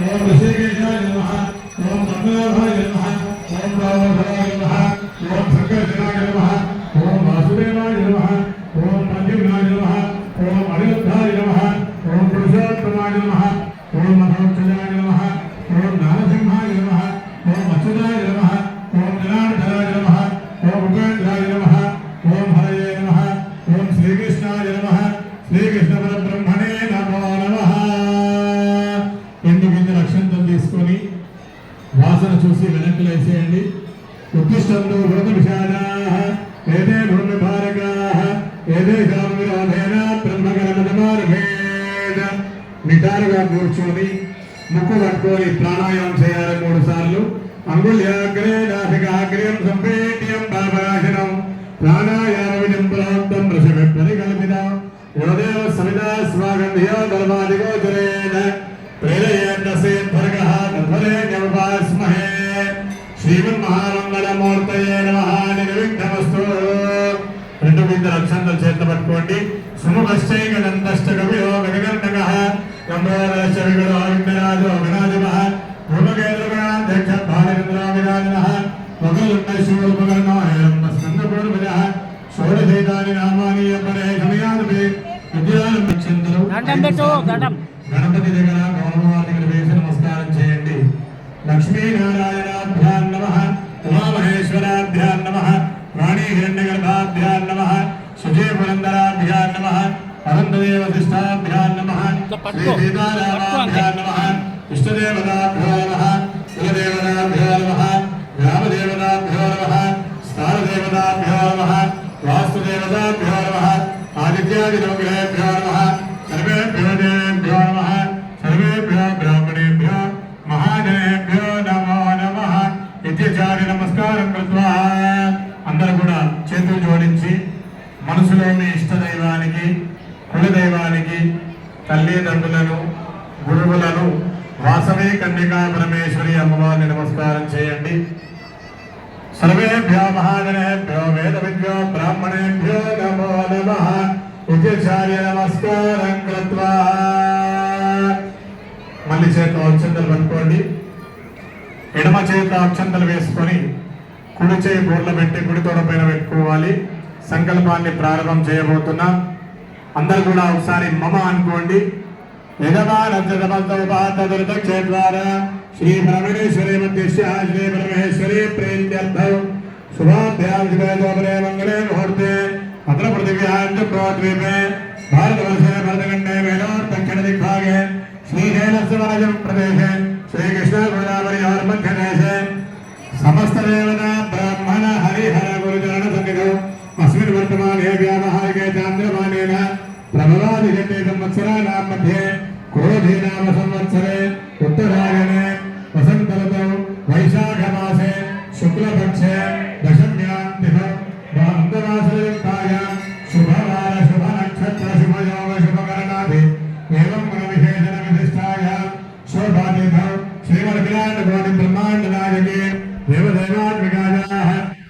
ओम ऋषिकेशाय नमः ओम पद्मनाभाय नमः ओम रामभद्राय नमः ओम संकर्षणाय नमः ओम वासुदेवाय नमः ओम प्रद्युम्नाय नमः ओम अनिरुद्धाय नमः ओम पुरुषोत्तमाय नमः ओम मधोक्षजाय नमः ओम नारसिंहाय नमः ओम अच्युताय नमः ओम जनार्दनाय नमः ओम उपेन्द्राय नमः ओम हरये नमः ओम श्रीकृष्णाय नमः श्रीकृष्ण परब्रह्मणे नमो नमः ఎండు అక్షంతం తీసుకొని వాసన చూసి వెనక్కి వేసేయండి. ఉత్తిష్టంతో భూత విషాదాః ఏదే భూమి భారకాః ఏదేషాం విరోధేన బ్రహ్మగణమతమార్గేణ. నిటారుగా కూర్చొని ముక్కు కట్టుకొని ప్రాణాయామం చేయాలి 3 సార్లు. అంగుళ్యాగ్రే నాసికాగ్ర్యం సంపేట్యం పాపనాశనం ప్రాణాయామ విధిం ప్రోక్తం వృషభపరికల్పితం యోదేవ సవితా స్వాగంధ్యో గర్భాదిగోచరేణ ప్రేరయేన్నసేద్భర్గః తద్వరేణ్యముపాస్మహే. శ్రీమన్మహామంగళమూర్తయే నమః. నిర్విఘ్నమస్తు. 2 బిందుల అక్షంతలు చేత పట్టుకోండి. సుముఖశ్చైకదంతశ్చకవియో గజగర్ణకః గంభోదరశ్చ విగడో విఘ్నరాజో గణాధిపః భూమకేంద్రగణాధ్యక్ష భారతంద్రావిరాజనః వగలున్నశూర్పకర్ణో హేరంబ స్కందపూర్వజః షోడశైతాని నామాని అపరే సమయానుపే విద్యాలం అక్షంతలు గణపతి దగ్గర గౌరవవారి దగ్గర వేసి నమస్కారం చేయండి. లక్ష్మీనారాయణాభ్యాం నమః ఉమామహేశ్వరాభ్యాం నమః వాణీ హిరణ్యగర్భాభ్యాం నమః సుజయ పురందరాభ్యాం నమః అనంతదేవ శిష్టాభ్యాం నమః శ్రీ సీతారామాభ్యాం నమః ఇష్టదేవతాభ్యో నమః కులదేవతాభ్యో నమః గ్రామదేవతాభ్యో నమః స్థానదేవతాభ్యో నమః వాస్తుదేవతాభ్యో నమః ఆదిత్యాదినోగ్రహేభ్యో నమః సర్వేభ్యో దేవేభ్యో నమః సర్వేభ్యో బ్రాహ్మణేభ్యో మహాజనేభ్యో నమో నమః. నిత్యచారి నమస్కారం కృత్వా అందరూ కూడా చేతులు జోడించి మనసులో మీ ఇష్టదైవానికి కులదైవానికి తల్లిదండ్రులను గురువులను వాసవి కన్యకా పరమేశ్వరి అమ్మవారిని నమస్కారం చేయండి. సర్వేభ్యో మహాజనేభ్యో వేదవిద్యో బ్రాహ్మణేభ్యో నమో నమః. నిత్యచార్య నమస్కారం కృత్వా మళ్ళీ చేతిలో అక్షంతలు పట్టుకోండి. ఎడమ చేతిలో అక్షంతలు వేసుకొని కుడి చేయి బోర్ల పెట్టి కుడి తోడ పైన పెట్టుకోవాలి. సంకల్పాన్ని ప్రారంభం చేయబోతున్నాం. అందరూ కూడా ఒకసారి మమ అనుకోండి. యజమానర్జతమస్తోపాతదుర్దక్షేద్వారా శ్రీ పరమేశ్వరి మధ్యస్య శ్రీ పరమేశ్వరి ప్రేత్యర్థం శుభాభ్యాం శుభేదోపరే మంగళే ముహూర్తే అత్ర పృథివ్యాం ద్వీపే భారతవర్షే భరతఖండే వేణోర్దక్షిణ దిగ్భాగే శ్రీశైలస్యవాజం ప్రదేశే శ్రీకృష్ణ గోదావరియోర్ మధ్యదేశే సమస్త దేవతా బ్రాహ్మణ హరిహర గురుచరణ సన్నిధౌ అస్మిన్ వర్తమానే వ్యావహారికే చాంద్రమానేన ప్రభవాది జన్మే సంవత్సరానాం మధ్యే క్రోధీ నామ సంవత్సరే ఉత్తరాయణే వసంత ఋతౌ వైశాఖ మాసే శుక్లపక్షే